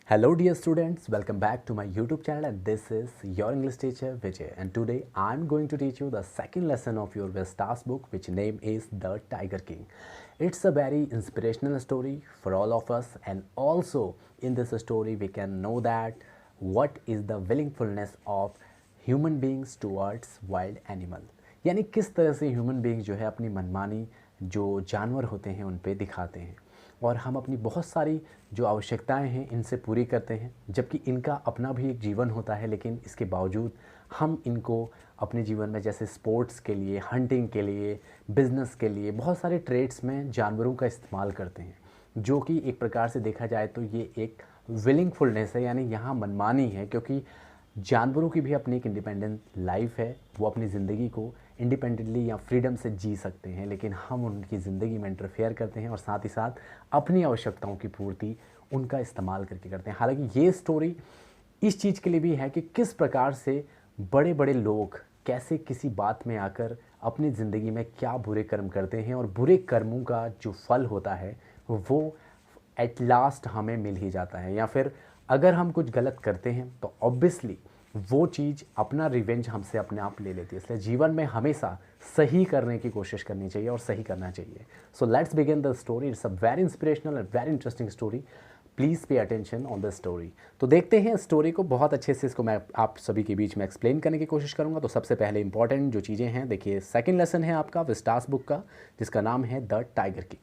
Hello dear students, welcome back to my YouTube channel and this is your English teacher Vijay, and today I'm going to teach you the second lesson of your Vestas book, which name is The Tiger King. It's a very inspirational story for all of us, and also in this story we can know that what is the willingfulness of human beings towards wild animal, यानी किस तरह से human being जो है अपनी मनमानी जो जानवर होते हैं उन पे दिखाते हैं और हम अपनी बहुत सारी जो आवश्यकताएं हैं इनसे पूरी करते हैं, जबकि इनका अपना भी एक जीवन होता है। लेकिन इसके बावजूद हम इनको अपने जीवन में जैसे स्पोर्ट्स के लिए, हंटिंग के लिए, बिजनेस के लिए बहुत सारे ट्रेड्स में जानवरों का इस्तेमाल करते हैं, जो कि एक प्रकार से देखा जाए तो ये एक विलिंगफुलनेस है, यानी यहाँ मनमानी है। क्योंकि जानवरों की भी अपनी एक इंडिपेंडेंट लाइफ है, वो अपनी ज़िंदगी को इंडिपेंडेंटली या फ्रीडम से जी सकते हैं, लेकिन हम उनकी ज़िंदगी में इंटरफेयर करते हैं और साथ ही साथ अपनी आवश्यकताओं की पूर्ति उनका इस्तेमाल करके करते हैं। हालांकि ये स्टोरी इस चीज़ के लिए भी है कि किस प्रकार से बड़े बड़े लोग कैसे किसी बात में आकर अपनी ज़िंदगी में क्या बुरे कर्म करते हैं और बुरे कर्मों का जो फल होता है वो एट लास्ट हमें मिल ही जाता है, या फिर अगर हम कुछ गलत करते हैं तो ऑब्वियसली वो चीज़ अपना रिवेंज हमसे अपने आप ले लेती है। इसलिए जीवन में हमेशा सही करने की कोशिश करनी चाहिए और सही करना चाहिए। So let's begin the story. It's a very inspirational and very interesting story. Please pay attention on the story. तो देखते हैं स्टोरी को। बहुत अच्छे से इसको मैं आप सभी के बीच में एक्सप्लेन करने की कोशिश करूँगा। तो सबसे पहले इंपॉर्टेंट जो चीज़ें हैं, देखिए सेकेंड लेसन है आपका विस्टास बुक का, जिसका नाम है द टाइगर किंग।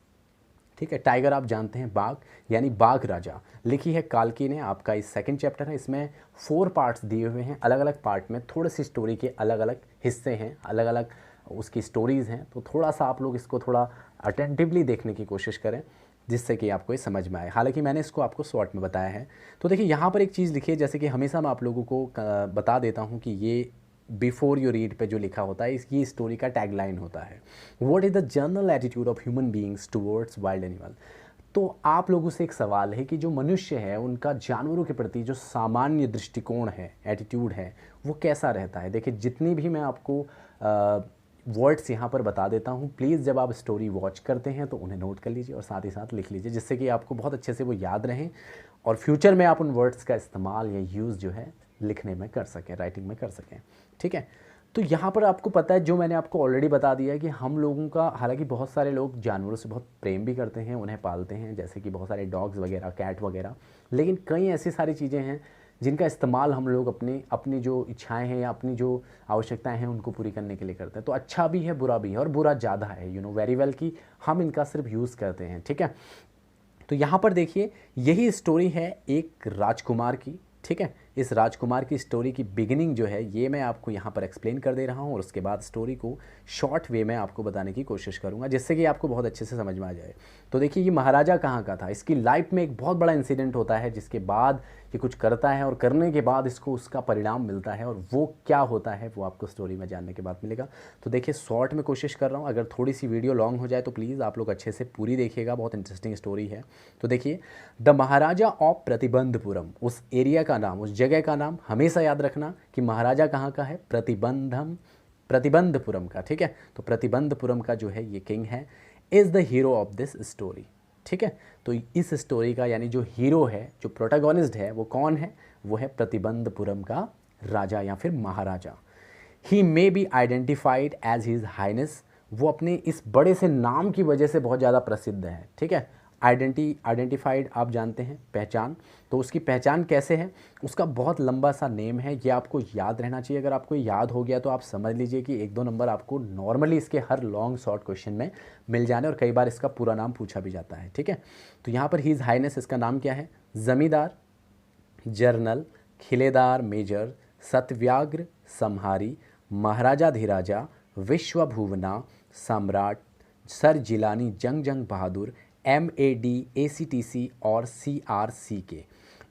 ठीक है, टाइगर आप जानते हैं बाघ, यानी बाघ राजा। लिखी है काल्की ने। आपका इस सेकंड चैप्टर है, इसमें 4 पार्ट्स दिए हुए हैं। अलग अलग पार्ट में थोड़ी सी स्टोरी के अलग अलग हिस्से हैं, अलग अलग उसकी स्टोरीज़ हैं। तो थोड़ा सा आप लोग इसको थोड़ा अटेंटिवली देखने की कोशिश करें, जिससे कि आपको ये समझ में आए। हालांकि मैंने इसको आपको शॉर्ट में बताया है। तो देखिए यहाँ पर एक चीज़ लिखी है, जैसे कि हमेशा मैं आप लोगों को बता देता हूँ कि ये बिफोर यू रीड पे जो लिखा होता है इसकी स्टोरी का टैगलाइन होता है, what is the general attitude of human beings towards wild animal. तो आप लोगों से एक सवाल है कि जो मनुष्य है उनका जानवरों के प्रति जो सामान्य दृष्टिकोण है, एटीट्यूड है, वो कैसा रहता है। देखिए जितनी भी मैं आपको वर्ड्स यहाँ पर बता देता हूँ, प्लीज़ जब आप स्टोरी वॉच करते हैं तो उन्हें नोट कर लीजिए और साथ ही साथ लिख लीजिए, जिससे कि आपको बहुत अच्छे से वो याद रहें और फ्यूचर में आप उन वर्ड्स का इस्तेमाल या यूज़ जो है लिखने में कर सकें, राइटिंग में कर सकें। ठीक है, तो यहाँ पर आपको पता है, जो मैंने आपको ऑलरेडी बता दिया है कि हम लोगों का, हालांकि बहुत सारे लोग जानवरों से बहुत प्रेम भी करते हैं, उन्हें पालते हैं, जैसे कि बहुत सारे डॉग्स वगैरह, कैट वगैरह, लेकिन कई ऐसी सारी चीज़ें हैं जिनका इस्तेमाल हम लोग अपनी जो इच्छाएं हैं या अपनी जो आवश्यकताएं हैं उनको पूरी करने के लिए करते हैं। तो अच्छा भी है, बुरा भी है, और बुरा ज़्यादा है, यू नो वेरी वेल, कि हम इनका सिर्फ यूज़ करते हैं। ठीक है, तो यहाँ पर देखिए यही स्टोरी है एक राजकुमार की। ठीक है, इस राजकुमार की स्टोरी की बिगिनिंग जो है ये मैं आपको यहाँ पर एक्सप्लेन कर दे रहा हूँ, और उसके बाद स्टोरी को शॉर्ट वे में आपको बताने की कोशिश करूँगा, जिससे कि आपको बहुत अच्छे से समझ में आ जाए। तो देखिए ये महाराजा कहाँ का था। इसकी लाइफ में एक बहुत बड़ा इंसिडेंट होता है, जिसके बाद ये कुछ करता है और करने के बाद इसको उसका परिणाम मिलता है, और वो क्या होता है वो आपको स्टोरी में जानने के बाद मिलेगा। तो देखिए शॉर्ट में कोशिश कर रहा हूँ, अगर थोड़ी सी वीडियो लॉन्ग हो जाए तो प्लीज़ आप लोग अच्छे से पूरी देखिएगा, बहुत इंटरेस्टिंग स्टोरी है। तो देखिए, द महाराजा ऑफ प्रतिबंधपुरम, उस एरिया का नाम, उस जगह का नाम हमेशा याद रखना कि महाराजा कहाँ का है, प्रतिबंधपुरम का। ठीक है, तो प्रतिबंधपुरम का जो है ये किंग है, is the hero of this story. ठीक है, तो इस स्टोरी का यानी जो हीरो है, जो प्रोटैगोनिस्ट है, वो कौन है, वो है प्रतिबंधपुरम का राजा या फिर महाराजा। He may be identified as his highness, वो अपने इस बड़े से नाम की वजह से बहुत ज़्यादा प्रसिद्ध है। ठीक है, आइडेंटिफाइड आप जानते हैं, पहचान। तो उसकी पहचान कैसे है, उसका बहुत लंबा सा नेम है, ये आपको याद रहना चाहिए। अगर आपको याद हो गया तो आप समझ लीजिए कि 1-2 नंबर आपको नॉर्मली इसके हर लॉन्ग शॉर्ट क्वेश्चन में मिल जाने, और कई बार इसका पूरा नाम पूछा भी जाता है। ठीक है, तो यहाँ पर हीज़ हाइनेस, इसका नाम क्या है, जमींदार जर्नल खिलेदार मेजर सत्यव्याग्र संहारी महाराजाधिराजा विश्वभुवना सम्राट sir Jilani Jung Jung Bahadur MAD ACTC और CRCK।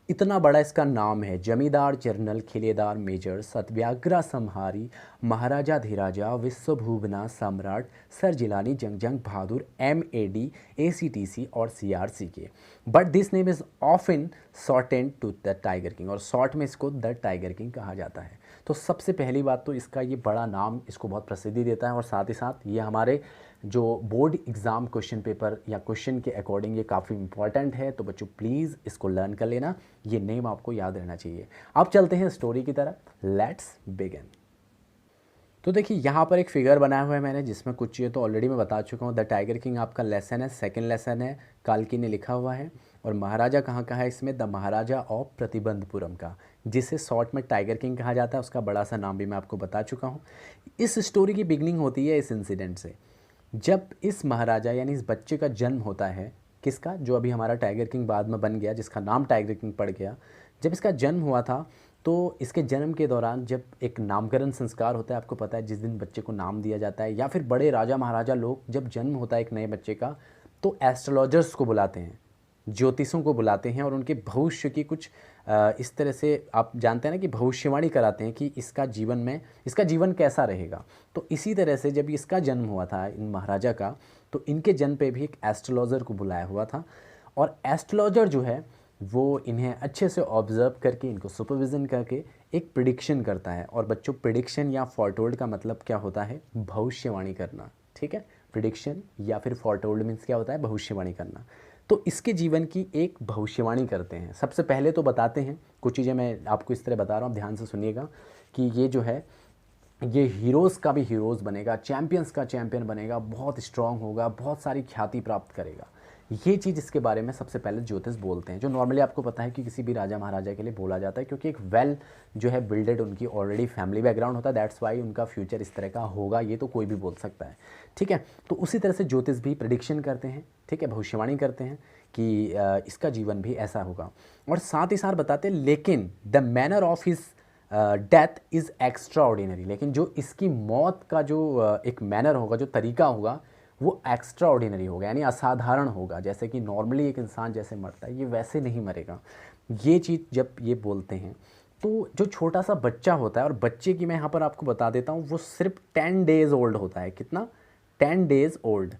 इतना बड़ा इसका नाम है, जमींदार जर्नल खिलेदार मेजर सत्याग्रह संहारी महाराजाधिराजा विश्वभुवना सम्राट sir Jilani Jung Jung Bahadur MAD ACTC और CRCK। But this name is often shortened to the tiger king, और शॉर्ट में इसको द टाइगर किंग कहा जाता है। तो सबसे पहली बात तो इसका ये बड़ा नाम इसको बहुत प्रसिद्धि देता है, और साथ ही साथ ये हमारे जो बोर्ड एग्ज़ाम क्वेश्चन पेपर या क्वेश्चन के अकॉर्डिंग ये काफ़ी इंपॉर्टेंट है। तो बच्चों प्लीज़ इसको लर्न कर लेना, ये नेम आपको याद रहना चाहिए। अब चलते हैं स्टोरी की तरफ, लेट्स बिगिन। तो देखिए यहाँ पर एक फिगर बनाया हुआ है मैंने, जिसमें कुछ चीज़ें तो ऑलरेडी मैं बता चुका हूँ। द टाइगर किंग आपका लेसन है, सेकंड लेसन है, काल्की ने लिखा हुआ है। और महाराजा कहाँ का है इसमें, द महाराजा ऑफ प्रतिबंधपुरम का, जिसे शॉर्ट में टाइगर किंग कहा जाता है। उसका बड़ा सा नाम भी मैं आपको बता चुका हूँ। इस स्टोरी की बिगनिंग होती है इस इंसिडेंट से, जब इस महाराजा यानी इस बच्चे का जन्म होता है। किसका, जो अभी हमारा टाइगर किंग बाद में बन गया, जिसका नाम टाइगर किंग पड़ गया। जब इसका जन्म हुआ था तो इसके जन्म के दौरान जब एक नामकरण संस्कार होता है, आपको पता है जिस दिन बच्चे को नाम दिया जाता है, या फिर बड़े राजा महाराजा लोग जब जन्म होता है एक नए बच्चे का, तो एस्ट्रोलॉजर्स को बुलाते हैं, ज्योतिषों को बुलाते हैं, और उनके भविष्य की कुछ इस तरह से आप जानते हैं ना कि भविष्यवाणी कराते हैं कि इसका जीवन में इसका जीवन कैसा रहेगा। तो इसी तरह से जब इसका जन्म हुआ था इन महाराजा का, तो इनके जन्म पे भी एक एस्ट्रोलॉजर को बुलाया हुआ था। और एस्ट्रोलॉजर जो है वो इन्हें अच्छे से ऑब्जर्व करके, इनको सुपरविज़न करके एक प्रिडिक्शन करता है। और बच्चों प्रिडिक्शन या फॉरटोल्ड का मतलब क्या होता है, भविष्यवाणी करना। ठीक है, प्रिडिक्शन या फिर फॉरटोल्ड मीन्स क्या होता है, भविष्यवाणी करना। तो इसके जीवन की एक भविष्यवाणी करते हैं। सबसे पहले तो बताते हैं कुछ चीज़ें, मैं आपको इस तरह बता रहा हूँ, ध्यान से सुनिएगा कि ये जो है ये हीरोज़ का भी हीरोज़ बनेगा, चैम्पियंस का चैम्पियन बनेगा, बहुत स्ट्रांग होगा, बहुत सारी ख्याति प्राप्त करेगा। ये चीज़ इसके बारे में सबसे पहले ज्योतिष बोलते हैं, जो नॉर्मली आपको पता है कि किसी भी राजा महाराजा के लिए बोला जाता है, क्योंकि एक वेल जो है बिल्डेड उनकी ऑलरेडी फैमिली बैकग्राउंड होता है। दैट्स वाई उनका फ्यूचर इस तरह का होगा, ये तो कोई भी बोल सकता है। ठीक है, तो उसी तरह से ज्योतिष भी प्रेडिक्शन करते हैं, ठीक है, भविष्यवाणी करते हैं कि इसका जीवन भी ऐसा होगा। और साथ ही साथ बताते हैं लेकिन the manner of his death is extra ordinary, लेकिन जो इसकी मौत का जो एक मैनर होगा, जो तरीका होगा, वो एक्स्ट्रा ऑर्डिनरी होगा, यानी असाधारण होगा। जैसे कि नॉर्मली एक इंसान जैसे मरता है, ये वैसे नहीं मरेगा। ये चीज़ जब ये बोलते हैं, तो जो छोटा सा बच्चा होता है, और बच्चे की मैं यहाँ पर आपको बता देता हूँ, वो सिर्फ 10 डेज़ ओल्ड होता है। कितना, 10 डेज़ ओल्ड।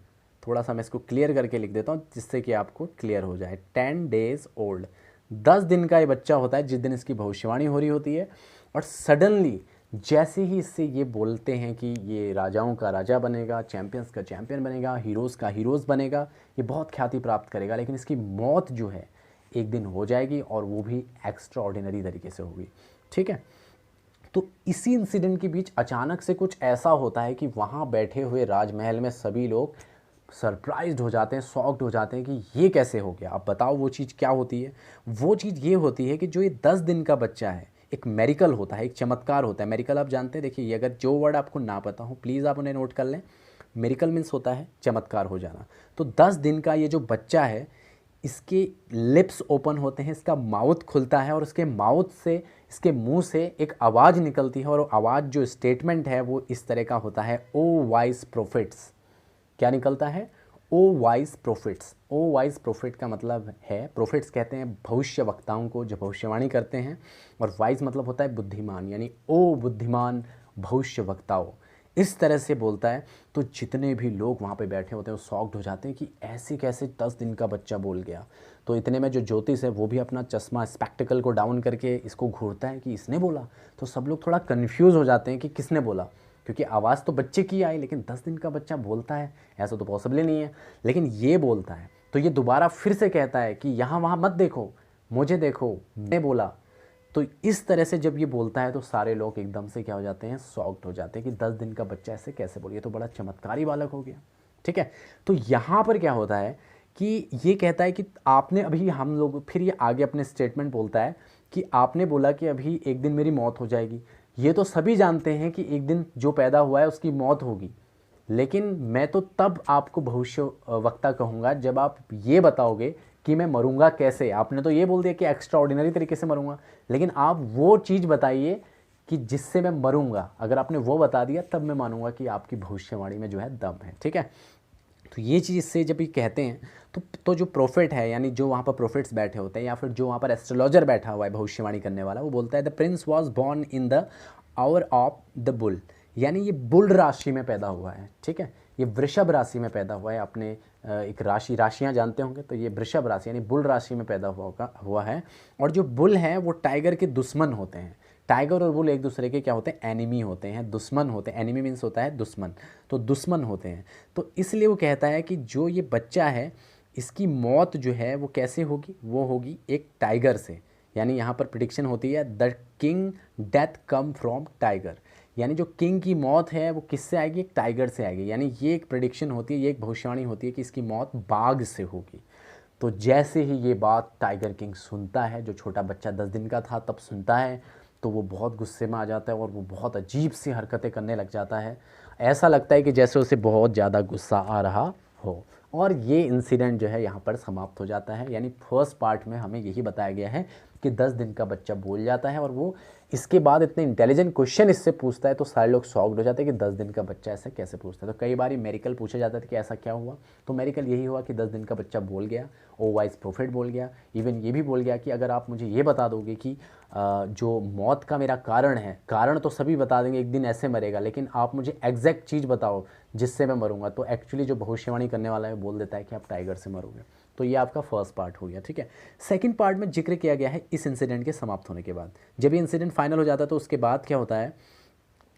थोड़ा सा मैं इसको क्लियर करके लिख देता हूँ जिससे कि आपको क्लियर हो जाए। 10 डेज़ ओल्ड, 10 दिन का ये बच्चा होता है जिस दिन इसकी भविष्यवाणी हो रही होती है। और सडनली जैसे ही इससे ये बोलते हैं कि ये राजाओं का राजा बनेगा, चैम्पियंस का चैम्पियन बनेगा, हीरोज़ का हीरोज़ बनेगा, ये बहुत ख्याति प्राप्त करेगा, लेकिन इसकी मौत जो है एक दिन हो जाएगी, और वो भी एक्स्ट्रा ऑर्डिनरी तरीके से होगी। ठीक है, तो इसी इंसिडेंट के बीच अचानक से कुछ ऐसा होता है कि वहाँ बैठे हुए राजमहल में सभी लोग सरप्राइज्ड हो जाते हैं, शॉक्ड हो जाते हैं कि ये कैसे हो गया। अब बताओ वो चीज़ क्या होती है। वो चीज़ ये होती है कि जो ये 10 दिन का बच्चा है, एक मेरिकल होता है, एक चमत्कार होता है। मेरिकल आप जानते हैं, देखिए ये अगर जो वर्ड आपको ना पता हो प्लीज़ आप उन्हें नोट कर लें। मेरिकल मीन्स होता है चमत्कार हो जाना। तो 10 दिन का ये जो बच्चा है, इसके लिप्स ओपन होते हैं, इसका माउथ खुलता है, और उसके माउथ से, इसके मुंह से एक आवाज़ निकलती है। और वो आवाज़ जो स्टेटमेंट है वो इस तरह का होता है, ओ वाइज प्रोफिट्स। क्या निकलता है, ओ वाइज प्रोफिट्स। ओ वाइज प्रोफिट का मतलब है, प्रोफिट्स कहते हैं भविष्य वक्ताओं को जो भविष्यवाणी करते हैं, और वाइज मतलब होता है बुद्धिमान, यानी ओ बुद्धिमान भविष्य वक्ताओं, इस तरह से बोलता है। तो जितने भी लोग वहाँ पे बैठे होते हैं वो शॉक्ड हो जाते हैं कि ऐसे कैसे 10 दिन का बच्चा बोल गया। तो इतने में जो ज्योतिष है वो भी अपना चश्मा स्पेक्टिकल को डाउन करके इसको घूरता है कि इसने बोला। तो सब लोग थोड़ा कन्फ्यूज़ हो जाते हैं कि किसने बोला, क्योंकि आवाज़ तो बच्चे की आई, लेकिन 10 दिन का बच्चा बोलता है, ऐसा तो पॉसिबल ही नहीं है। लेकिन ये बोलता है, तो ये दोबारा फिर से कहता है कि यहाँ वहाँ मत देखो, मुझे देखो, मैंने बोला। तो इस तरह से जब ये बोलता है तो सारे लोग एकदम से क्या हो जाते हैं, शॉक्ड हो जाते हैं कि 10 दिन का बच्चा ऐसे कैसे बोल, ये तो बड़ा चमत्कारी बालक हो गया। ठीक है, तो यहाँ पर क्या होता है कि ये कहता है कि आपने अभी, हम लोग फिर ये आगे अपने स्टेटमेंट बोलता है कि आपने बोला कि अभी एक दिन मेरी मौत हो जाएगी। ये तो सभी जानते हैं कि एक दिन जो पैदा हुआ है उसकी मौत होगी, लेकिन मैं तो तब आपको भविष्य वक्ता कहूँगा जब आप ये बताओगे कि मैं मरूंगा कैसे। आपने तो ये बोल दिया कि एक्स्ट्रा ऑर्डिनरी तरीके से मरूंगा, लेकिन आप वो चीज़ बताइए कि जिससे मैं मरूंगा। अगर आपने वो बता दिया तब मैं मानूंगा कि आपकी भविष्यवाणी में जो है दम है। ठीक है, तो ये चीज़ इससे जब ये कहते हैं तो जो प्रोफेट है, यानी जो वहाँ पर प्रोफेट्स बैठे होते हैं, या फिर जो वहाँ पर एस्ट्रोलॉजर बैठा हुआ है भविष्यवाणी करने वाला, वो बोलता है the Prince was born in the hour of the bull, यानी ये बुल राशि में पैदा हुआ है। ठीक है, ये वृषभ राशि में पैदा हुआ है। आपने एक राशियाँ जानते होंगे, तो ये वृषभ राशि यानी बुल राशि में पैदा हुआ है। और जो बुल हैं वो टाइगर के दुश्मन होते हैं। टाइगर और बुल एक दूसरे के क्या होते हैं, एनिमी होते हैं, दुश्मन होते हैं। एनिमी मीन्स होता है दुश्मन, तो दुश्मन होते हैं। तो इसलिए वो कहता है कि जो ये बच्चा है इसकी मौत जो है वो कैसे होगी, वो होगी एक टाइगर से। यानी यहाँ पर प्रिडिक्शन होती है the king death come from tiger, यानी जो किंग की मौत है वो किससे आएगी, एक टाइगर से आएगी। यानी ये एक प्रिडिक्शन होती है, ये एक भविष्यवाणी होती है कि इसकी मौत बाघ से होगी। तो जैसे ही ये बात टाइगर किंग सुनता है, जो छोटा बच्चा 10 दिन का था तब सुनता है, तो वो बहुत गुस्से में आ जाता है और वो बहुत अजीब सी हरकतें करने लग जाता है। ऐसा लगता है कि जैसे उसे बहुत ज़्यादा गुस्सा आ रहा हो। और ये इंसिडेंट जो है यहाँ पर समाप्त हो जाता है। यानी फर्स्ट पार्ट में हमें यही बताया गया है कि 10 दिन का बच्चा बोल जाता है और वो इसके बाद इतने इंटेलिजेंट क्वेश्चन इससे पूछता है, तो सारे लोग शॉक्ड हो जाते हैं कि 10 दिन का बच्चा ऐसा कैसे पूछता है। तो कई बार मेरिकल पूछा जाता था कि ऐसा क्या हुआ, तो मेरिकल यही हुआ कि 10 दिन का बच्चा बोल गया, ओ वाइस प्रोफेट बोल गया। इवन ये भी बोल गया कि अगर आप मुझे ये बता दोगे कि जो मौत का मेरा कारण है, कारण तो सभी बता देंगे एक दिन ऐसे मरेगा, लेकिन आप मुझे एग्जैक्ट चीज़ बताओ जिससे मैं मरूंगा। तो एक्चुअली जो भविष्यवाणी करने वाला है बोल देता है कि आप टाइगर से मरोगे। तो ये आपका फर्स्ट पार्ट हो गया, ठीक है। सेकंड पार्ट में जिक्र किया गया है इस इंसिडेंट के समाप्त होने के बाद। जब ये इंसिडेंट फाइनल हो जाता है तो उसके बाद क्या होता है,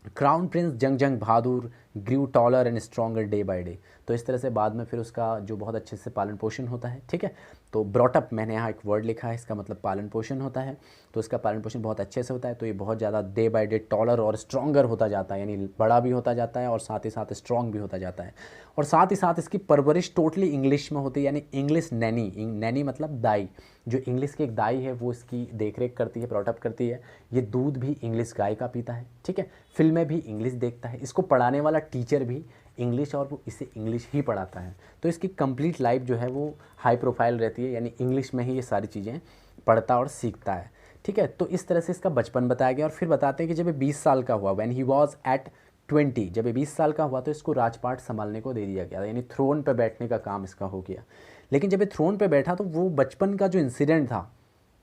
crown prince Jung Bahadur grew taller and stronger day by day. तो इस तरह से बाद में फिर उसका जो बहुत अच्छे से पालन पोषण होता है, ठीक है। तो ब्रॉटअप, मैंने यहाँ एक वर्ड लिखा है, इसका मतलब पालन पोषण होता है। तो इसका पालन पोषण बहुत अच्छे से होता है, तो ये बहुत ज़्यादा डे बाय डे टॉलर और स्ट्रॉन्गर होता जाता है, यानी बड़ा भी होता जाता है और साथ ही साथ स्ट्रॉन्ग भी होता जाता है। और साथ ही साथ इसकी परवरिश टोटली इंग्लिश में होती है, यानी इंग्लिश नैनी, नैनी मतलब दाई। जो इंग्लिश की एक दाई है वो इसकी देखरेख करती है, ब्रॉटअप करती है। ये दूध भी इंग्लिश गाय का पीता है, ठीक है। फिल्में भी इंग्लिश देखता है, इसको पढ़ाने वाला टीचर भी इंग्लिश और वो इसे इंग्लिश ही पढ़ाता है। तो इसकी कंप्लीट लाइफ जो है वो हाई प्रोफाइल रहती है, यानी इंग्लिश में ही ये सारी चीज़ें पढ़ता और सीखता है, ठीक है। तो इस तरह से इसका बचपन बताया गया। और फिर बताते हैं कि जब ये 20 साल का हुआ, व्हेन ही वॉज एट 20, जब ये 20 साल का हुआ तो इसको राजपाट संभालने को दे दिया गया, यानी थ्रोन पर बैठने का काम इसका हो गया। लेकिन जब ये थ्रोन पर बैठा तो वो बचपन का जो इंसिडेंट था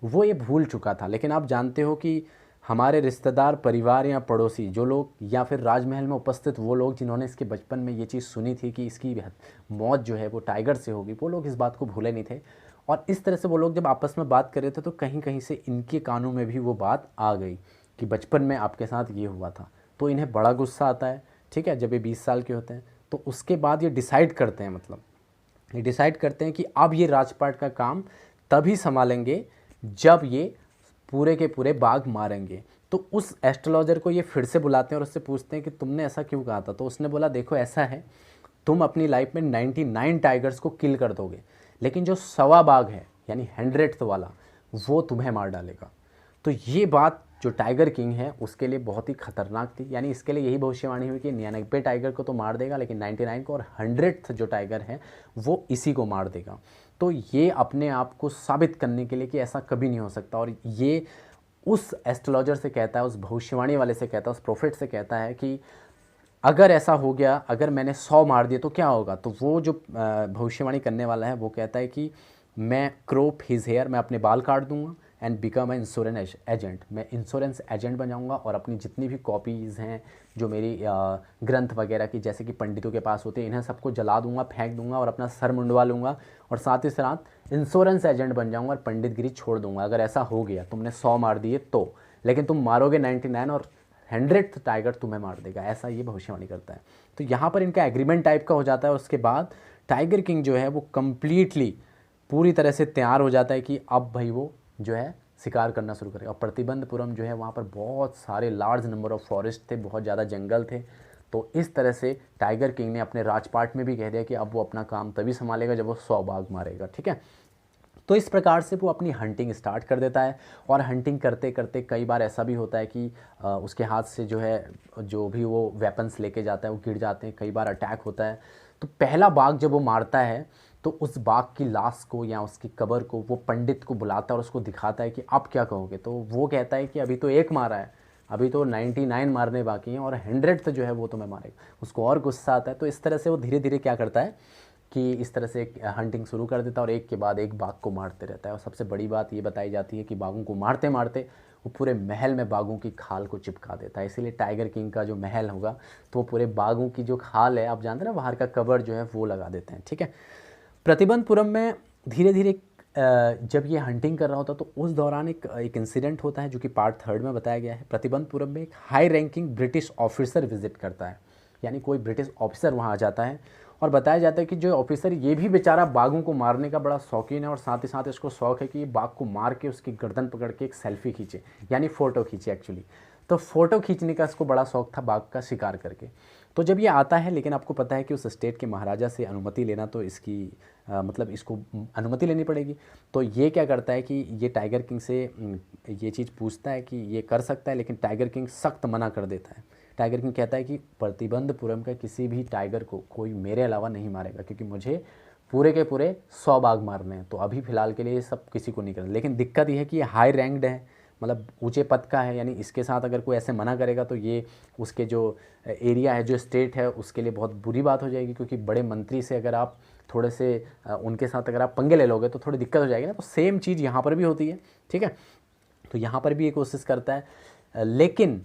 वो ये भूल चुका था। लेकिन आप जानते हो कि हमारे रिश्तेदार, परिवार या पड़ोसी जो लोग, या फिर राजमहल में उपस्थित वो लोग जिन्होंने इसके बचपन में ये चीज़ सुनी थी कि इसकी मौत जो है वो टाइगर से होगी, वो लोग इस बात को भूले नहीं थे। और इस तरह से वो लोग जब आपस में बात कर रहे थे तो कहीं कहीं से इनके कानों में भी वो बात आ गई कि बचपन में आपके साथ ये हुआ था। तो इन्हें बड़ा गुस्सा आता है, ठीक है, जब ये 20 साल के होते हैं। तो उसके बाद ये डिसाइड करते हैं, मतलब ये डिसाइड करते हैं कि अब ये राजपाट का काम तभी संभालेंगे जब ये पूरे के पूरे बाघ मारेंगे। तो उस एस्ट्रोलॉजर को ये फिर से बुलाते हैं और उससे पूछते हैं कि तुमने ऐसा क्यों कहा था। तो उसने बोला देखो ऐसा है, तुम अपनी लाइफ में 99 टाइगर्स को किल कर दोगे, लेकिन जो 100वां बाघ है यानी 100th वाला वो तुम्हें मार डालेगा। तो ये बात जो टाइगर किंग है उसके लिए बहुत ही खतरनाक थी। यानी इसके लिए यही भविष्यवाणी हुई कि 99 टाइगर को तो मार देगा, लेकिन 99 को, और 100th जो टाइगर है वो इसी को मार देगा। तो ये अपने आप को साबित करने के लिए कि ऐसा कभी नहीं हो सकता। और ये उस एस्ट्रोलॉजर से कहता है, उस भविष्यवाणी वाले से कहता है, उस प्रोफेट से कहता है कि अगर ऐसा हो गया, अगर मैंने 100 मार दिए तो क्या होगा। तो वो जो भविष्यवाणी करने वाला है वो कहता है कि मैं क्रॉप हिज हेयर, मैं अपने बाल काट दूंगा, and become a insurance agent, मैं इंश्योरेंस एजेंट बन जाऊँगा और अपनी जितनी भी कॉपीज़ हैं जो मेरी ग्रंथ वगैरह की, जैसे कि पंडितों के पास होते हैं, इन्हें सबको जला दूंगा, फेंक दूंगा और अपना सर मुंडवा लूँगा, और साथ ही साथ इंश्योरेंस एजेंट बन जाऊँगा और पंडितगिरी छोड़ दूंगा। अगर ऐसा हो गया, तुमने 100 मार दिए तो, लेकिन तुम मारोगे 99 और 100th टाइगर तुम्हें मार देगा, ऐसा ये भविष्यवाणी करता है। तो यहाँ पर इनका एग्रीमेंट टाइप का हो जाता है। और उसके बाद टाइगर किंग जो है वो कम्प्लीटली पूरी तरह से तैयार हो जाता है कि अब भाई वो जो है शिकार करना शुरू करेगा। और प्रतिबंधपुरम जो है वहाँ पर बहुत सारे लार्ज नंबर ऑफ फॉरेस्ट थे, बहुत ज़्यादा जंगल थे। तो इस तरह से टाइगर किंग ने अपने राजपाट में भी कह दिया कि अब वो अपना काम तभी संभालेगा जब वो 100 बाघ मारेगा, ठीक है। तो इस प्रकार से वो अपनी हंटिंग स्टार्ट कर देता है। और हंटिंग करते करते कई बार ऐसा भी होता है कि उसके हाथ से जो है, जो भी वो वेपन्स लेके जाता है वो गिर जाते हैं, कई बार अटैक होता है। तो पहला बाघ जब वो मारता है तो उस बाघ की लाश को या उसकी कब्र को वो पंडित को बुलाता है और उसको दिखाता है कि आप क्या कहोगे। तो वो कहता है कि अभी तो एक मारा है, अभी तो 99 मारने बाकी हैं और 100th जो है वो तुम्हें मारेगा। उसको और गुस्सा आता है। तो इस तरह से वो धीरे धीरे क्या करता है कि इस तरह से हंटिंग शुरू कर देता है और एक के बाद एक बाघ को मारते रहता है। और सबसे बड़ी बात ये बताई जाती है कि बाघों को मारते मारते वो पूरे महल में बाघों की खाल को चिपका देता है। इसीलिए टाइगर किंग का जो महल होगा तो वो पूरे बाघों की जो खाल है, आप जानते हैं ना, बाहर का कवर जो है वो लगा देते हैं, ठीक है। प्रतिबंधपुरम में धीरे धीरे जब ये हंटिंग कर रहा होता तो उस दौरान एक इंसिडेंट होता है जो कि पार्ट 3 में बताया गया है। प्रतिबंधपुरम में एक high ranking British officer visit करता है, यानी कोई ब्रिटिश ऑफिसर वहाँ आ जाता है और बताया जाता है कि जो ऑफिसर ये भी बेचारा बाघों को मारने का बड़ा शौकीन है और साथ ही साथ इसको शौक है कि ये बाघ को मार के उसकी गर्दन पकड़ के एक सेल्फी खींचे, यानी फ़ोटो खींचे एक्चुअली। तो फ़ोटो खींचने का इसको बड़ा शौक था बाघ का शिकार करके। तो जब ये आता है, लेकिन आपको पता है कि उस स्टेट के महाराजा से अनुमति लेना तो इसकी मतलब इसको अनुमति लेनी पड़ेगी। तो ये क्या करता है कि ये टाइगर किंग से ये चीज़ पूछता है कि ये कर सकता है, लेकिन टाइगर किंग सख्त मना कर देता है। टाइगर किंग कहता है कि प्रतिबंधपुरम का किसी भी टाइगर को कोई मेरे अलावा नहीं मारेगा, क्योंकि मुझे पूरे के पूरे 100 बाघ मारने हैं। तो अभी फ़िलहाल के लिए ये सब किसी को नहीं करना, लेकिन दिक्कत ये है कि ये हाई रैंक्ड है, मतलब ऊंचे पद का है, यानी इसके साथ अगर कोई ऐसे मना करेगा तो ये उसके जो एरिया है, जो स्टेट है, उसके लिए बहुत बुरी बात हो जाएगी। क्योंकि बड़े मंत्री से अगर आप थोड़े से उनके साथ अगर आप पंगे ले लोगे तो थोड़ी दिक्कत हो जाएगी ना। तो सेम चीज़ यहाँ पर भी होती है, ठीक है। तो यहाँ पर भी ये कोशिश करता है, लेकिन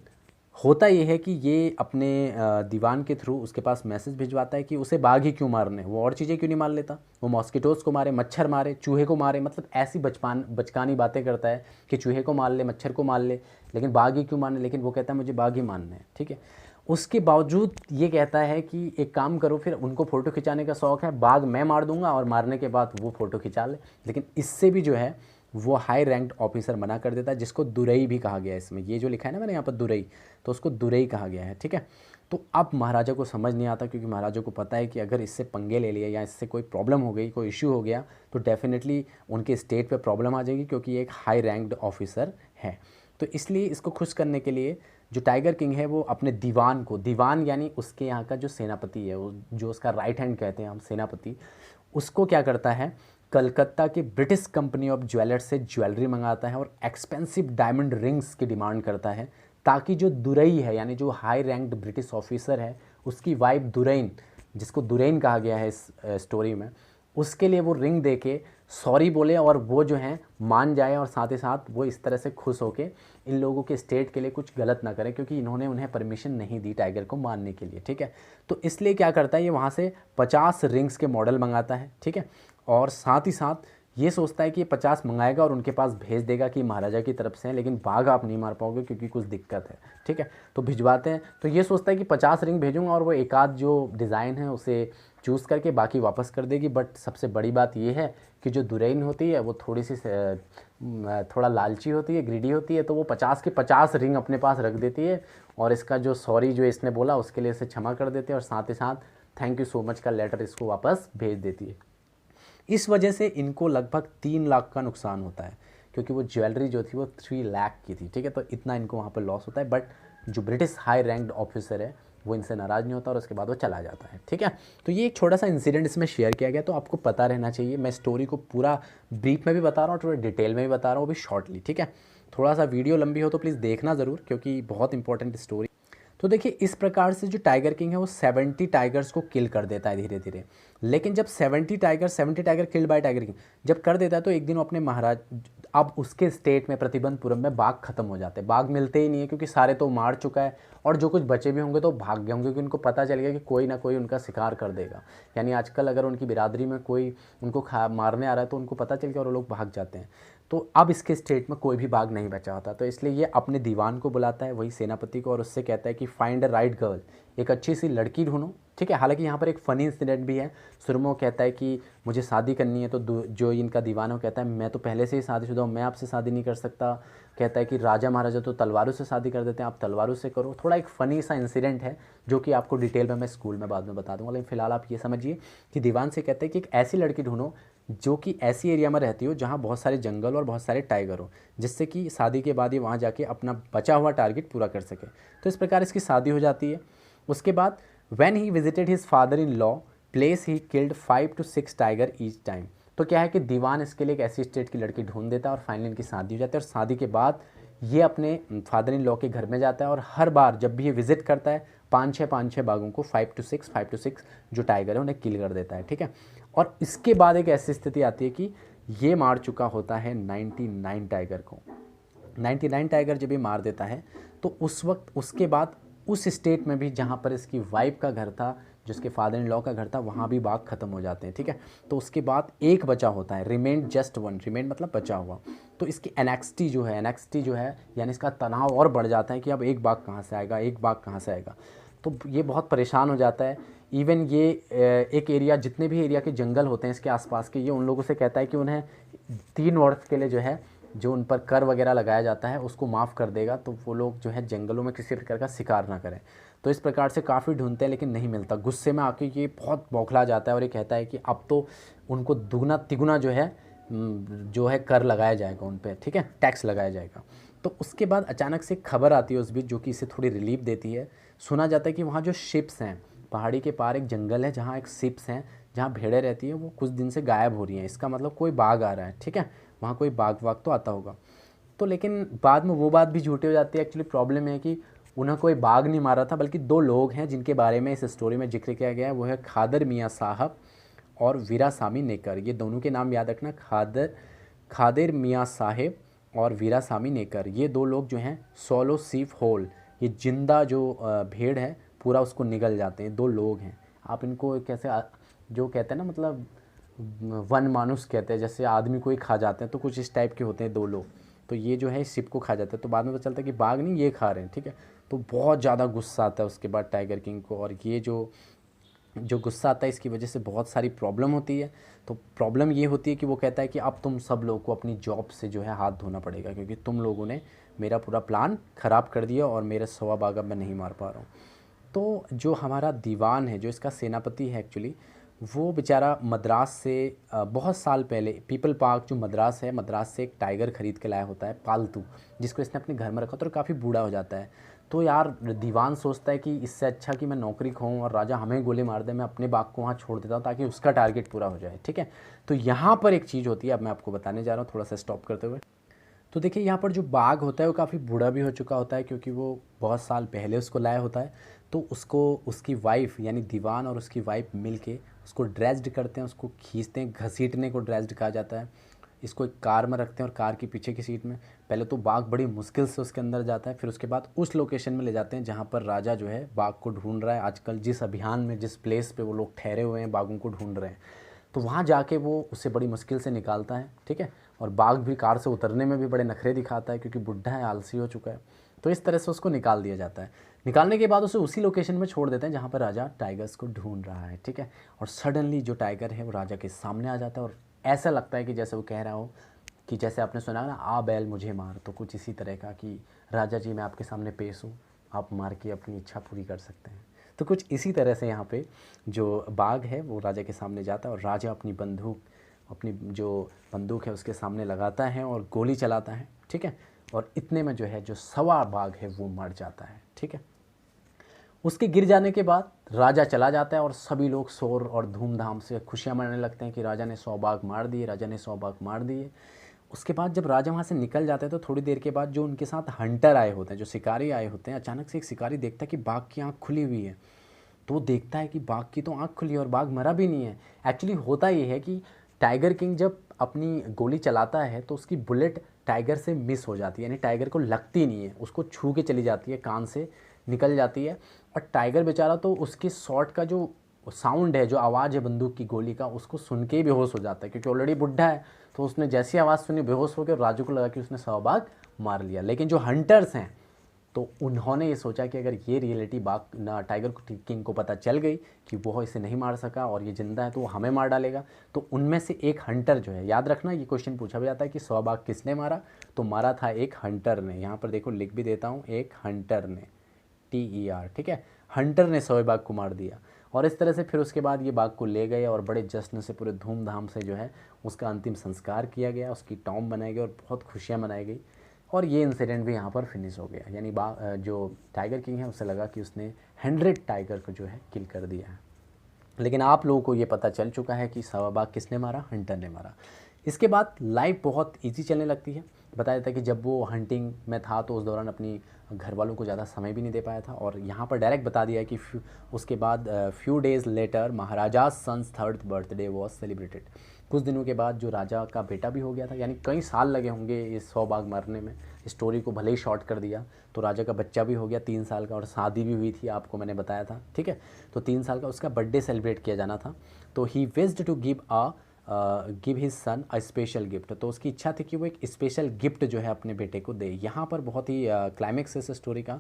होता ये है कि ये अपने दीवान के थ्रू उसके पास मैसेज भिजवाता है कि उसे बाघ ही क्यों मारने, वो और चीज़ें क्यों नहीं मार लेता। वो मॉस्किटोज़ को मारे, मच्छर मारे, चूहे को मारे, मतलब ऐसी बचकानी बातें करता है कि चूहे को मार ले, मच्छर को मार ले, लेकिन बाघ ही क्यों मारने। लेकिन वो कहता है मुझे बाघ ही मारने हैं, ठीक है। उसके बावजूद ये कहता है कि एक काम करो, फिर उनको फ़ोटो खिंचाने का शौक़ है, बाघ मैं मार दूंगा और मारने के बाद वो फ़ोटो खिंचा ले। लेकिन इससे भी जो है वो हाई रैंक्ड ऑफिसर मना कर देता है, जिसको दुरई भी कहा गया है इसमें। ये जो लिखा है ना मैंने यहाँ पर दुरई, तो उसको दुरई कहा गया है, ठीक है। तो अब महाराजा को समझ नहीं आता, क्योंकि महाराजा को पता है कि अगर इससे पंगे ले लिए या इससे कोई प्रॉब्लम हो गई, कोई इश्यू हो गया, तो डेफिनेटली उनके स्टेट पे प्रॉब्लम आ जाएगी, क्योंकि ये एक हाई रैंक्ड ऑफिसर है। तो इसलिए इसको खुश करने के लिए जो टाइगर किंग है वो अपने दीवान को, दीवान यानी उसके यहाँ का जो सेनापति है, वो जो उसका राइट हैंड कहते हैं हम, सेनापति, उसको क्या करता है, कलकत्ता के ब्रिटिश कंपनी ऑफ ज्वेलर्स से ज्वेलरी मंगाता है और एक्सपेंसिव डायमंड रिंग्स की डिमांड करता है, ताकि जो दुरई है, यानी जो हाई रैंक्ड ब्रिटिश ऑफिसर है, उसकी वाइफ दुरैन, जिसको दुरैन कहा गया है इस स्टोरी में, उसके लिए वो रिंग दे के सॉरी बोले और वो जो है मान जाए, और साथ ही साथ वो इस तरह से खुश होके इन लोगों के स्टेट के लिए कुछ गलत ना करें, क्योंकि इन्होंने उन्हें परमिशन नहीं दी टाइगर को मारने के लिए, ठीक है। तो इसलिए क्या करता है, ये वहाँ से 50 रिंग्स के मॉडल मंगाता है, ठीक है। और साथ ही साथ ये सोचता है कि ये 50 मंगाएगा और उनके पास भेज देगा कि महाराजा की तरफ से हैं, लेकिन बाघ आप नहीं मार पाओगे क्योंकि कुछ दिक्कत है, ठीक है। तो भिजवाते हैं, तो ये सोचता है कि 50 रिंग भेजूंगा और वो एक आध जो डिज़ाइन है उसे चूज़ करके बाकी वापस कर देगी। बट सबसे बड़ी बात ये है कि जो दुरैन होती है वो थोड़ी सी थोड़ा लालची होती है, ग्रीडी होती है, तो वो 50 के 50 रिंग अपने पास रख देती है और इसका जो सॉरी जो इसने बोला उसके लिए इसे क्षमा कर देती है, और साथ ही साथ थैंक यू सो मच का लेटर इसको वापस भेज देती है। इस वजह से इनको लगभग 3 लाख का नुकसान होता है, क्योंकि वो ज्वेलरी जो थी वो 3 लाख की थी, ठीक है। तो इतना इनको वहाँ पर लॉस होता है। बट जो ब्रिटिश हाई रैंक्ड ऑफिसर है वो इनसे नाराज़ नहीं होता और उसके बाद वो चला जाता है, ठीक है। तो ये एक छोटा सा इंसिडेंट इसमें शेयर किया गया, तो आपको पता रहना चाहिए। मैं स्टोरी को पूरा ब्रीफ में भी बता रहा हूँ, थोड़ा डिटेल में भी बता रहा हूँ, वो भी शॉर्टली, ठीक है। थोड़ा सा वीडियो लंबी हो तो प्लीज़ देखना ज़रूर, क्योंकि बहुत इंपॉर्टेंट स्टोरी। तो देखिए, इस प्रकार से जो टाइगर किंग है वो 70 टाइगर्स को किल कर देता है धीरे धीरे। लेकिन जब 70 tiger killed by Tiger king जब कर देता है, तो एक दिन वो अपने महाराज, अब उसके स्टेट में प्रतिबंधपुरम में बाघ खत्म हो जाते हैं, बाघ मिलते ही नहीं है, क्योंकि सारे तो मार चुका है और जो कुछ बचे भी होंगे तो भाग गए होंगे, क्योंकि उनको पता चल गया कि कोई ना कोई उनका शिकार कर देगा। यानी आजकल अगर उनकी बिरादरी में कोई उनको मारने आ रहा है तो उनको पता चल गया और वो लोग भाग जाते हैं। तो अब इसके स्टेट में कोई भी बाघ नहीं बचा होता, तो इसलिए ये अपने दीवान को बुलाता है, वही सेनापति को, और उससे कहता है कि फाइंड अ राइट गर्ल, एक अच्छी सी लड़की ढूंढो, ठीक है। हालांकि यहाँ पर एक फ़नी इंसिडेंट भी है। सुरमो कहता है कि मुझे शादी करनी है, तो जो इनका दीवान है कहता है मैं तो पहले से ही शादीशुदा हूँ, मैं आपसे शादी नहीं कर सकता। कहता है कि राजा महाराजा तो तलवारों से शादी कर देते हैं, आप तलवारों से करो। थोड़ा एक फ़नी सा इंसिडेंट है जो कि आपको डिटेल में मैं स्कूल में बाद में बता दूँगा, लेकिन फ़िलहाल आप ये समझिए कि दीवान से कहते हैं कि एक ऐसी लड़की ढूंढो जो कि ऐसी एरिया में रहती हो जहाँ बहुत सारे जंगल और बहुत सारे टाइगर हो, जिससे कि शादी के बाद ये वहाँ जाके अपना बचा हुआ टारगेट पूरा कर सके। तो इस प्रकार इसकी शादी हो जाती है। उसके बाद when he visited his father in law place he killed 5 to 6 tiger each time. तो क्या है कि दीवान इसके लिए एक ऐसी स्टेट की लड़की ढूंढ देता है और फाइनली इनकी शादी हो जाती है। और शादी के बाद ये अपने फादर इन लॉ के घर में जाता है और हर बार जब भी ये विजिट करता है 5-6 बाघों को 5 to 6 जो टाइगर है उन्हें किल कर देता है, ठीक है। और इसके बाद एक ऐसी स्थिति आती है कि ये मार चुका होता है 99 टाइगर को। 99 टाइगर जब ये मार देता है तो उस वक्त उसके बाद उस स्टेट में भी जहाँ पर इसकी वाइफ का घर था, जिसके फादर इन लॉ का घर था, वहाँ भी बाघ खत्म हो जाते हैं, ठीक है। तो उसके बाद एक बचा होता है, रिमेंड जस्ट वन, रिमेंड मतलब बचा हुआ। तो इसकी एनेक्सिटी जो है यानी इसका तनाव और बढ़ जाता है कि अब एक बाघ कहाँ से आएगा, एक बाघ कहाँ से आएगा। तो ये बहुत परेशान हो जाता है। इवन ये एक एरिया, जितने भी एरिया के जंगल होते हैं इसके आसपास के, ये उन लोगों से कहता है कि उन्हें 3 वर्ष के लिए जो है, जो उन पर कर वगैरह लगाया जाता है उसको माफ़ कर देगा, तो वो लोग जो है जंगलों में किसी प्रकार का शिकार ना करें। तो इस प्रकार से काफ़ी ढूंढते हैं लेकिन नहीं मिलता। गुस्से में आके ये बहुत बौखला जाता है और ये कहता है कि अब तो उनको दुगना तिगुना जो है कर लगाया जाएगा उन पर, ठीक है, टैक्स लगाया जाएगा। तो उसके बाद अचानक से खबर आती है उस बीच, जो कि इसे थोड़ी रिलीफ देती है। सुना जाता है कि वहाँ जो शिप्स हैं, पहाड़ी के पार एक जंगल है जहाँ एक शिप्स हैं जहाँ भेड़ें रहती है, वो कुछ दिन से गायब हो रही हैं। इसका मतलब कोई बाघ आ रहा है, ठीक है, वहाँ कोई बाघ तो आता होगा। तो लेकिन बाद में वो बात भी झूठी हो जाती है। एक्चुअली प्रॉब्लम है कि उन्हें कोई बाघ नहीं मारा था, बल्कि 2 लोग हैं जिनके बारे में इस स्टोरी में जिक्र किया गया है। वो है खादर मियाँ साहब और वीरासामी नेकर। ये दोनों के नाम याद रखना, खादर मियाँ साहेब और वीरासामी नेकर। ये 2 लोग जो हैं सोलो सीफ होल, ये जिंदा जो भेड़ है पूरा उसको निगल जाते हैं। 2 लोग हैं। आप इनको कैसे जो कहते हैं ना, मतलब वन मानुस कहते हैं, जैसे आदमी को ही खा जाते हैं, तो कुछ इस टाइप के होते हैं 2 लोग। तो ये जो है इस शिप को खा जाते हैं। तो बाद में पता चलता है कि बाघ नहीं, ये खा रहे हैं, ठीक है। तो बहुत ज़्यादा गुस्सा आता है उसके बाद टाइगर किंग को, और ये जो गुस्सा आता है इसकी वजह से बहुत सारी प्रॉब्लम होती है। तो प्रॉब्लम ये होती है कि वो कहता है कि अब तुम सब लोगों को अपनी जॉब से जो है हाथ धोना पड़ेगा, क्योंकि तुम लोगों ने मेरा पूरा प्लान ख़राब कर दिया और मेरे 100 बाघ अब मैं नहीं मार पा रहा हूँ। तो जो हमारा दीवान है, जो इसका सेनापति है एक्चुअली, वो बेचारा मद्रास से बहुत साल पहले, पीपल पार्क जो मद्रास है, मद्रास से एक टाइगर ख़रीद के लाया होता है पालतू, जिसको इसने अपने घर में रखा था और काफ़ी बूढ़ा हो जाता है। तो यार दीवान सोचता है कि इससे अच्छा कि मैं नौकरी खोऊं और राजा हमें गोली मार दे, मैं अपने बाग को वहाँ छोड़ देता हूँ ताकि उसका टारगेट पूरा हो जाए, ठीक है। तो यहाँ पर एक चीज़ होती है, अब मैं आपको बताने जा रहा हूँ, थोड़ा सा स्टॉप करते हुए। तो देखिए यहाँ पर जो बाघ होता है वो काफ़ी बूढ़ा भी हो चुका होता है, क्योंकि वो बहुत साल पहले उसको लाया होता है। तो उसको उसकी वाइफ यानी दीवान और उसकी वाइफ मिलके उसको ड्रेस्ड करते हैं, उसको खींचते हैं, घसीटने को ड्रेस्ड कहा जाता है। इसको एक कार में रखते हैं और कार की पीछे की सीट में पहले तो बाघ बड़ी मुश्किल से उसके अंदर जाता है, फिर उसके बाद उस लोकेशन में ले जाते हैं जहाँ पर राजा जो है बाघ को ढूंढ रहा है। आजकल जिस अभियान में, जिस प्लेस पे वो लोग ठहरे हुए हैं बाघों को ढूंढ रहे हैं, तो वहाँ जाके वो उसे बड़ी मुश्किल से निकालता है, ठीक है। और बाघ भी कार से उतरने में भी बड़े नखरे दिखाता है, क्योंकि बुढ़ा है, आलसी हो चुका है। तो इस तरह से उसको निकाल दिया जाता है। निकालने के बाद उसे उसी लोकेशन में छोड़ देते हैं जहाँ पर राजा टाइगर्स को ढूंढ रहा है, ठीक है। और सडनली जो टाइगर है वो राजा के सामने आ जाता है, और ऐसा लगता है कि जैसे वो कह रहा हो कि जैसे आपने सुना ना, आ बैल मुझे मार, तो कुछ इसी तरह का कि राजा जी मैं आपके सामने पेश हूँ, आप मार के अपनी इच्छा पूरी कर सकते हैं। तो कुछ इसी तरह से यहाँ पे जो बाघ है वो राजा के सामने जाता है, और राजा अपनी जो बंदूक है उसके सामने लगाता है और गोली चलाता है, ठीक है। और इतने में जो है जो सवा बाघ है वो मर जाता है, ठीक है। उसके गिर जाने के बाद राजा चला जाता है और सभी लोग शोर और धूमधाम से खुशियाँ मनाने लगते हैं कि राजा ने 100 बाघ मार दिए, राजा ने 100 बाघ मार दिए। उसके बाद जब राजा वहाँ से निकल जाते हैं तो थोड़ी देर के बाद जो उनके साथ हंटर आए होते हैं, जो शिकारी आए होते हैं, अचानक से एक शिकारी देखता है कि बाघ की आँख खुली हुई है। तो वो देखता है कि बाघ की तो आँख खुली है और बाघ मरा भी नहीं है। एक्चुअली होता ये है कि टाइगर किंग जब अपनी गोली चलाता है तो उसकी बुलेट टाइगर से मिस हो जाती है, यानी टाइगर को लगती नहीं है, उसको छू के चली जाती है, कान से निकल जाती है। और टाइगर बेचारा तो उसके शॉट का जो साउंड है, जो आवाज़ है बंदूक की गोली का, उसको सुन के ही बेहोश हो जाता है, क्योंकि ऑलरेडी बुढ़ा है। तो उसने जैसी आवाज़ सुनी बेहोश हो गया, और राजू को लगा कि उसने 100 बाघ मार लिया। लेकिन जो हंटर्स हैं तो उन्होंने ये सोचा कि अगर ये रियलिटी बाघ ना टाइगर किंग को पता चल गई कि वो इसे नहीं मार सका और ये जिंदा है, तो वो हमें मार डालेगा। तो उनमें से एक हंटर जो है, याद रखना ये क्वेश्चन पूछा भी जाता है कि 100 बाघ किसने मारा, तो मारा था एक हंटर ने। यहाँ पर देखो लिख भी देता हूँ, एक हंटर ने, TER, ठीक है। हंटर ने 100 बाघ को मार दिया। और इस तरह से फिर उसके बाद ये बाघ को ले गए और बड़े जश्न से, पूरे धूमधाम से जो है उसका अंतिम संस्कार किया गया, उसकी टॉम बनाई गई और बहुत खुशियाँ मनाई गई। और ये इंसिडेंट भी यहाँ पर फिनिश हो गया, यानी जो टाइगर किंग है उसे लगा कि उसने 100 टाइगर को जो है किल कर दिया है। लेकिन आप लोगों को ये पता चल चुका है कि 100 बाघ किसने मारा, हंटर ने मारा। इसके बाद लाइफ बहुत इजी चलने लगती है। बताया जाता है कि जब वो हंटिंग में था तो उस दौरान अपनी घर वालों को ज़्यादा समय भी नहीं दे पाया था। और यहाँ पर डायरेक्ट बता दिया है कि उसके बाद few days later Maharaja son's 3rd birthday was celebrated. कुछ दिनों के बाद जो राजा का बेटा भी हो गया था, यानी कई साल लगे होंगे इस 100 बाघ मरने में। स्टोरी को भले ही शॉर्ट कर दिया, तो राजा का बच्चा भी हो गया 3 साल का, और शादी भी हुई थी, आपको मैंने बताया था, ठीक है। तो 3 साल का उसका बर्थडे सेलिब्रेट किया जाना था। तो he wished to give his son a special gift. तो उसकी इच्छा थी कि वो एक स्पेशल गिफ्ट जो है अपने बेटे को दे। यहाँ पर बहुत ही क्लाइमेक्स है इस स्टोरी का।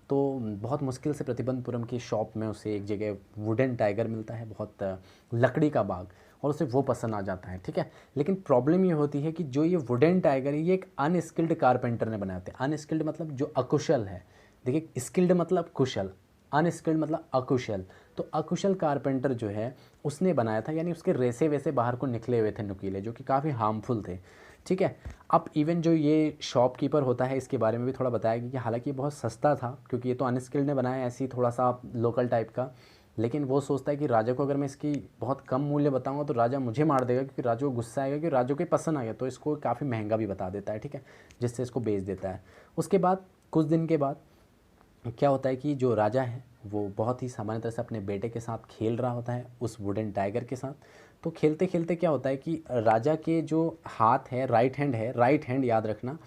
तो बहुत मुश्किल से प्रतिबंधपुरम की शॉप में उसे एक जगह वुडन टाइगर मिलता है, बहुत लकड़ी का बाग, और उसे वो पसंद आ जाता है, ठीक है। लेकिन प्रॉब्लम ये होती है कि जो ये वुडन टाइगर है, ये एक अनस्किल्ड कारपेंटर ने बनाया होता है। अनस्किल्ड मतलब जो अकुशल है, देखिए स्किल्ड मतलब कुशल, अनस्किल्ड मतलब अकुशल। तो अकुशल कारपेंटर जो है उसने बनाया था, यानी उसके रेसे वैसे बाहर को निकले हुए थे नुकीले, जो कि काफ़ी हार्मफुल थे, ठीक है। अब इवन जो ये शॉपकीपर होता है, इसके बारे में भी थोड़ा बताया गया कि हालांकि ये बहुत सस्ता था, क्योंकि ये तो अनस्किल्ड ने बनाया ऐसे ही थोड़ा सा लोकल टाइप का। लेकिन वो सोचता है कि राजा को अगर मैं इसकी बहुत कम मूल्य बताऊंगा तो राजा मुझे मार देगा, क्योंकि राजा को गुस्सा आएगा, क्योंकि राजा को पसंद आ गया, तो इसको काफ़ी महंगा भी बता देता है, ठीक है, जिससे इसको बेच देता है। उसके बाद कुछ दिन के बाद क्या होता है कि जो राजा है वो बहुत ही सामान्य तरह से अपने बेटे के साथ खेल रहा होता है, उस वुडन टाइगर के साथ। तो खेलते खेलते क्या होता है कि राजा के जो हाथ है, राइट हैंड याद रखना,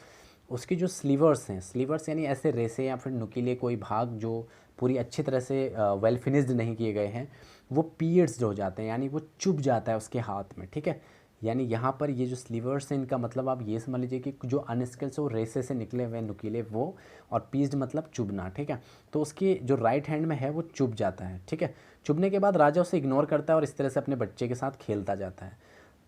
उसकी जो स्लीवर्स हैं, स्लीवर्स यानी ऐसे रेसे या फिर नुकीले कोई भाग जो पूरी अच्छी तरह से वेल फिनिश्ड नहीं किए गए हैं, वो पीरियड्स हो जाते हैं, यानी वो चुभ जाता है उसके हाथ में, ठीक है। यानी यहाँ पर ये जो स्लीवर्स हैं, इनका मतलब आप ये समझ लीजिए कि जो अनस्किल्ड से वो रेसे से निकले हुए नुकीले वो, और पीस्ड मतलब चुभना, ठीक है। तो उसकी जो राइट हैंड में है वो चुभ जाता है, ठीक है। चुभने के बाद राजा उसे इग्नोर करता है और इस तरह से अपने बच्चे के साथ खेलता जाता है।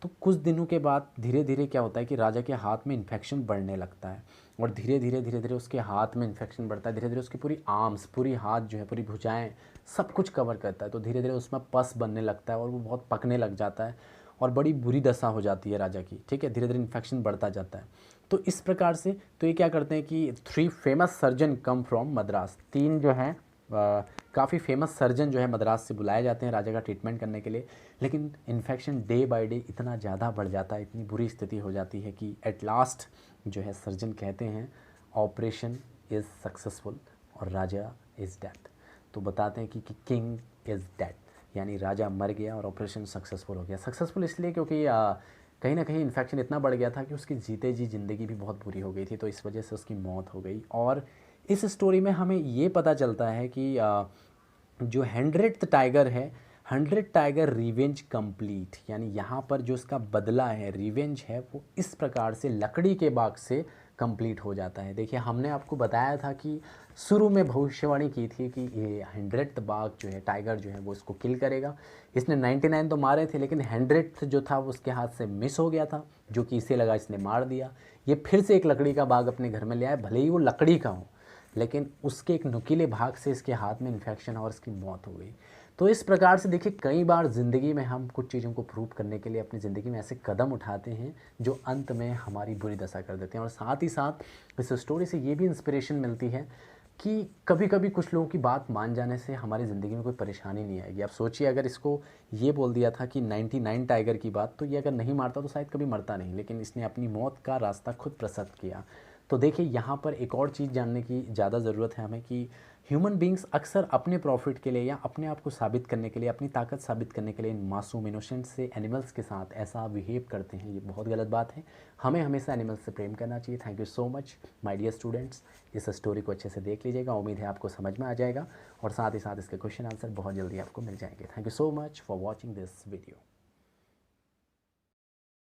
तो कुछ दिनों के बाद धीरे धीरे क्या होता है कि राजा के हाथ में इन्फेक्शन बढ़ने लगता है, और धीरे धीरे उसके हाथ में इन्फेक्शन बढ़ता है, धीरे धीरे उसकी पूरी आर्म्स, पूरी हाथ जो है, पूरी भुजाएं, सब कुछ कवर करता है। तो धीरे धीरे उसमें पस बनने लगता है और वो बहुत पकने लग जाता है, और बड़ी बुरी दशा हो जाती है राजा की, ठीक है। धीरे धीरे इन्फेक्शन बढ़ता जाता है। तो इस प्रकार से तो ये क्या करते हैं कि 3 famous surgeon come from Madras, 3 जो हैं काफ़ी फेमस सर्जन जो है मद्रास से बुलाए जाते हैं राजा का ट्रीटमेंट करने के लिए। लेकिन इन्फेक्शन डे बाय डे इतना ज़्यादा बढ़ जाता है, इतनी बुरी स्थिति हो जाती है कि एट लास्ट जो है सर्जन कहते हैं ऑपरेशन इज़ सक्सेसफुल और राजा इज़ डेथ। तो बताते हैं कि किंग इज़ डेड, यानी राजा मर गया और ऑपरेशन सक्सेसफुल हो गया। सक्सेसफुल इसलिए क्योंकि कहीं ना कहीं इन्फेक्शन इतना बढ़ गया था कि उसकी जीते जी ज़िंदगी भी बहुत बुरी हो गई थी, तो इस वजह से उसकी मौत हो गई। और इस स्टोरी में हमें ये पता चलता है कि जो 100th टाइगर है, 100 टाइगर रिवेंज कंप्लीट, यानी यहाँ पर जो इसका बदला है, रिवेंज है, वो इस प्रकार से लकड़ी के बाग से कंप्लीट हो जाता है। देखिए हमने आपको बताया था कि शुरू में भविष्यवाणी की थी कि ये 100th बाघ जो है, टाइगर जो है, वो इसको किल करेगा। इसने 99 तो मारे थे, लेकिन 100th जो था वो उसके हाथ से मिस हो गया था, जो कि इसे लगा इसने मार दिया। ये फिर से एक लकड़ी का बाघ अपने घर में ले आया, भले ही वो लकड़ी का हो, लेकिन उसके एक नुकीले भाग से इसके हाथ में इन्फेक्शन और इसकी मौत हो गई। तो इस प्रकार से देखिए कई बार ज़िंदगी में हम कुछ चीज़ों को प्रूव करने के लिए अपनी ज़िंदगी में ऐसे कदम उठाते हैं जो अंत में हमारी बुरी दशा कर देते हैं। और साथ ही साथ इस स्टोरी से ये भी इंस्पिरेशन मिलती है कि कभी कभी कुछ लोगों की बात मान जाने से हमारी ज़िंदगी में कोई परेशानी नहीं आएगी। आप सोचिए अगर इसको ये बोल दिया था कि 99 टाइगर की बात, तो ये अगर नहीं मारता तो शायद कभी मरता नहीं, लेकिन इसने अपनी मौत का रास्ता खुद प्रशस्त किया। तो देखिए यहाँ पर एक और चीज़ जानने की ज़्यादा ज़रूरत है हमें कि ह्यूमन बींग्स अक्सर अपने प्रॉफिट के लिए या अपने आप को साबित करने के लिए, अपनी ताकत साबित करने के लिए इन मासूम इनोसेंट से एनिमल्स के साथ ऐसा बिहेव करते हैं। ये बहुत गलत बात है, हमें हमेशा एनिमल्स से प्रेम करना चाहिए। Thank you so much my dear students, इस स्टोरी को अच्छे से देख लीजिएगा, उम्मीद है आपको समझ में आ जाएगा, और साथ ही साथ इसके क्वेश्चन आंसर बहुत जल्दी आपको मिल जाएंगे। Thank you so much for watching this video.